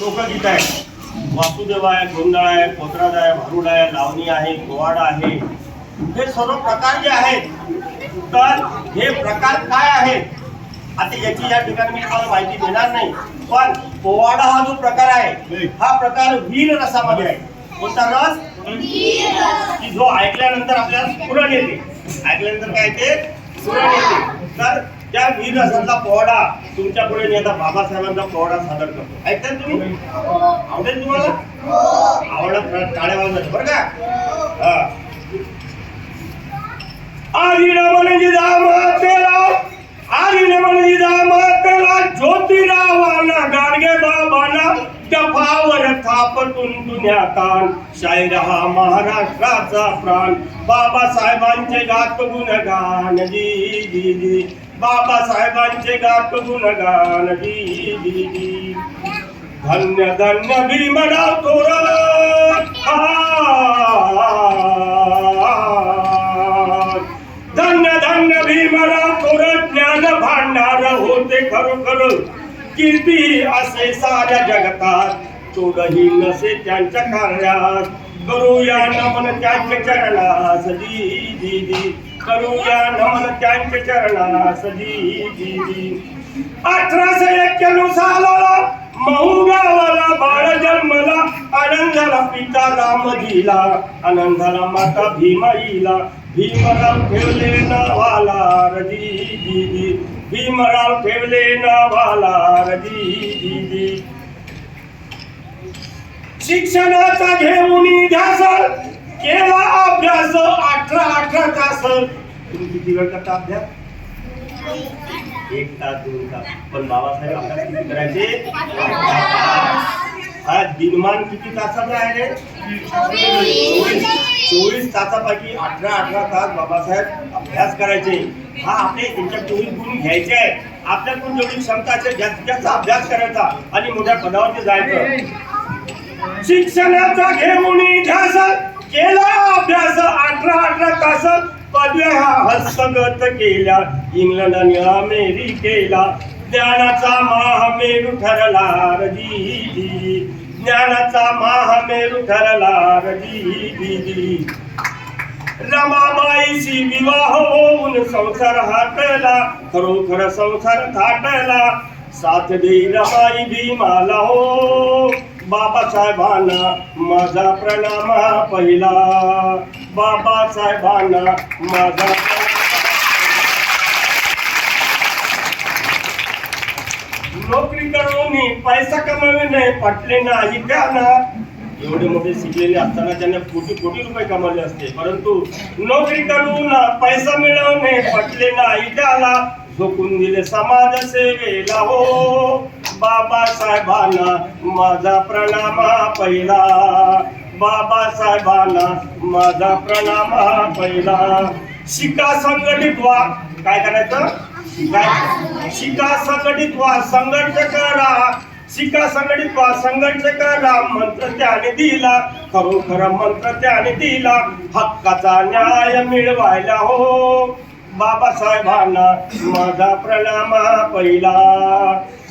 लोकगीत आहे, वासुदेव आहे, गोंधळ आहे, पोतराज आहे, भारुड आहे, लावणी आहे, पोवाडा आहे. हे सर्व प्रकार जे आहेत, तर हे प्रकार काय आहेत आता याची या ठिकाणी मी तुम्हाला माहिती देणार नाही. पण पोवाडा हा जो प्रकार आहे हा प्रकार वीर रसामध्ये आहे. कोणता रस? की जो ऐकल्यानंतर आपल्याला स्फुरण येते. ऐकल्यानंतर काय येते? स्फुरण येते. तर त्या वीर रसातला पोवाडा तुमच्या पुढे मी आता बाबासाहेबांचा पोवाडा सादर करतो. ऐकताय तुम्ही? आवडेल तुम्हाला? आवडत टाळ्या वाजवायच्या बरं का? आधी रमण जिजामातेला, आधी रमण जिजामातेला, ज्योतिरावाला गाडगे बाबाला डफावर थापटून दुनिया कान. शाहीर हा महाराष्ट्राचा प्राण. बाबासाहेबांचे गात गुणगान जी जी जी. बाबासाहेबांचे गात गुणगान जी जी जी. धन्य धन्य भीमराव थोरात, धन्य धन्य भीमराव थोरात. ज्ञान भांडार होते खरोखर, कीर्ती असे साऱ्या जगतात. तोडही नसे त्यांच्या कार्यात. करूया नमन त्यांच्या चरणास जी जी जी. करूया नमन त्यांच्या चरणास जी जी जी. 1891 साला महू गावाला बाळ जन्मला. आनंदाला पिता राम दिला, आनंदाला माता भीमाईला. भीमराव ठेवले नावाला रजी जी जी. भीमराव ठेवले नावाला रजी जी जी. शिक्षणाचा घेऊन ध्यास केला अभ्यास 18 तास. तुम्ही किती वेळ करता अभ्यास? 1 तास 2 तास. पण बाबासाहेब अभ्यास किती करायचे? हा दिनमान किती तासाचा आहे रे? 24 तासापैकी 18 तास बाबासाहेब अभ्यास करायचे. हा आपले त्यांच्या 24 गुण घ्यायचे आहे. आपल्याकडून जेवढी क्षमता असेल जास्तीत जास्त अभ्यास करायचा आणि मोठ्या पदावरती जायचं. शिक्षणाचा घेऊन ध्यास केला अभ्यास 18 तास. पदव्या हस्तगत केल्या इंग्लंड आणि अमेरिकेला. ज्ञानाचा महामेरू ठरला रजी जी. ज्ञानाचा महामेरू ठरला रजी जी जी. रमाबाईशी विवाह होऊन संसार हातला, खरोखर संसार थाटला. साथ देई रमाई भीमाला हो. बाबासाहेबांना माझा प्रणाम पहिला. बाबासाहेबांना माझा नोकरी करून पैसा कमविणे पटले नाही त्यांना. एवढे मोठे शिकलेले असताना त्यांना कोटी कोटी रुपये कमावले असते, परंतु नोकरी करून पैसा मिळवणे पटले नाही त्याला. झोकून दिले समाज सेवेला हो. बाबासाहेबांना माझा प्रणाम पहिला. बाबासाहेबांना माझा प्रणाम पहिला. शिका संघटित व्हा. काय करायचं? शिका संघटित व्हा, संघर्ष करा. शिका संघटित व्हा, संघर्ष करा. मंत्र त्याने दिला, खरोखर मंत्र त्याने दिला. हक्काचा न्याय मिळवायला हो. बाबासाहेबांना माझा प्रणाम पहिला.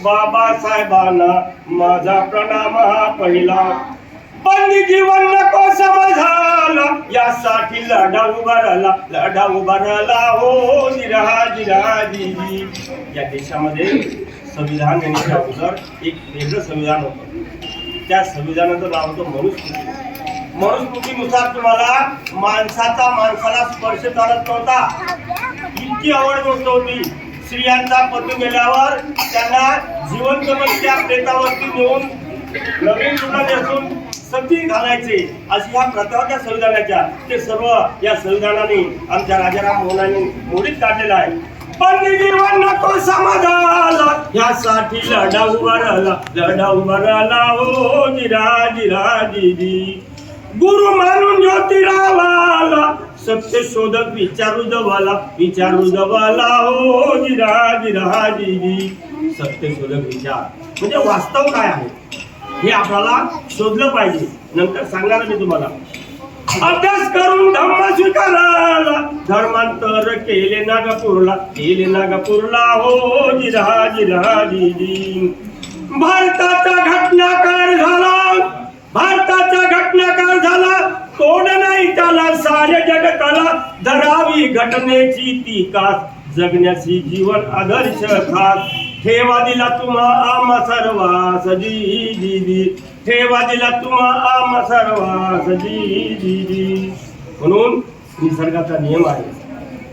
बाबासाहेबांना माझा प्रणाम पहिला. बंदी जीवन नको समजायला, यासाठी लढा उभारला, लढा उभारला हो. जिरा जिरा जी. या देशामध्ये संविधान देण्याच्या अगोदर एक वेगळं संविधान होतं. त्या संविधानाचं नाव होतं मनुस्मृती. मनुस्मृतीनुसार तुम्हाला माणसाचा माणसाला स्पर्श चालत नव्हता. इतकी आवड गोष्ट होती. स्त्रियांचा पती गेल्यावर त्यांना जिवंत त्या प्रेतावरती नेऊन नवीन कपडा नेसून सती घालायचे, अशी ह्या प्रथा होत्या संविधानाच्या. ते सर्व या संविधानाने आमच्या राजाराम मोहनाने मोडीत काढलेलं आहे. पण जीवन नको समाजाला, यासाठी लढा उभारला, लढा उभारला हो. जिरा जिरा जी जी. गुरु मानून ज्योतिरावाला, सत्य शोधक विचारू जवाला, विचारू जवाला हो. जिरा जिरा जी जी. सत्य शोधक विचार म्हणजे वास्तव काय आहे हे आपल्याला शोधलं पाहिजे. नंतर सांगणार मी तुम्हाला. अभ्यास करून धम्म स्वीकाराला, धर्मांतर केले नागपूरला, केले नागपूरला हो. जिरा जिरा जी जी. भारताचा घटना काय कला धरावी घटनेची ती कास जगण्याची जीवन आदर्श खास ठेवा दिला तुम्हा आम्हा सर्वास जी जी जी ठेवा दिला तुम्हा आम्हा सर्वास जी जी जी म्हणून निसर्गाचा नियम आहे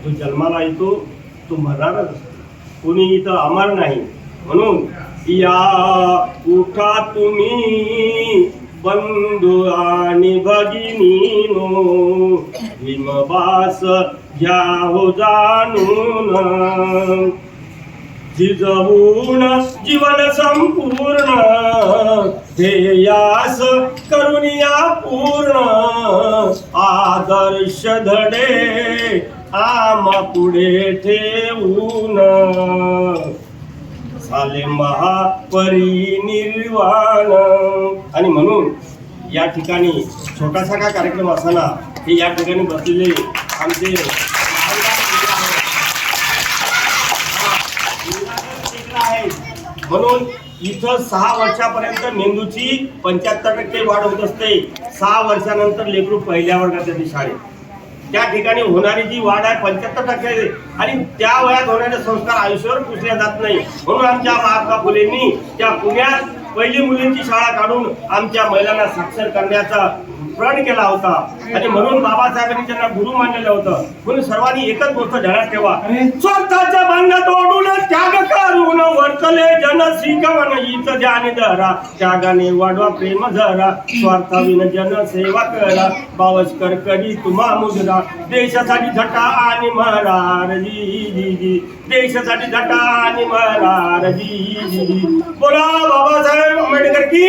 जो जन्माला येतो तो मरणारच असतो कोणी इथं अमर नाही म्हणून या उठा तुम्ही बंधू आणि भगिनीनो हिमबास घ्या हो जाणून जिजवून जीवन संपूर्ण ध्येयास करुनिया पूर्ण आदर्श धडे आम्हा पुढे ठेवून झाले महापरिनिर्वाण आणि म्हणून या ठिकाणी छोटासा का कार्यक्रम असताना हे या ठिकाणी बसलेले आमचे म्हणून इथं 6 वर्षापर्यंत मेंदूची 75% वाढ होत असते 6 वर्षानंतर लेकरू पहिल्या वर्गात येते शाळेत त्या ठिकाणी होणारी जी वाढ आहे 75% आणि त्या वयात होणारे संस्कार आयुष्यावर पुसले जात नाही म्हणून आमच्या महात्मा फुलेंनी त्या पुण्यात पहिली मुलींची शाळा काढून आमच्या महिलांना साक्षर करण्याचा प्रण केला होता आणि म्हणून बाबासाहेबांनी त्यांना गुरु मानलेलं होतं म्हणून सर्वांनी एकच गोष्ट ध्यानात ठेवा स्वतःच्या बंध तोडून त्याग करून वर्तले जन शिकवण हीच ध्यान धरा त्यागाने वाढवा प्रेम धरा स्वार्थाविन जन सेवा करा बावस्कर करी तुम्हा मुजरा देशासाठी झटा आणि महारार जी जी जी देशासाठी झटा आणि महारार जी जी जी बोला बाबासाहेब आंबेडकर की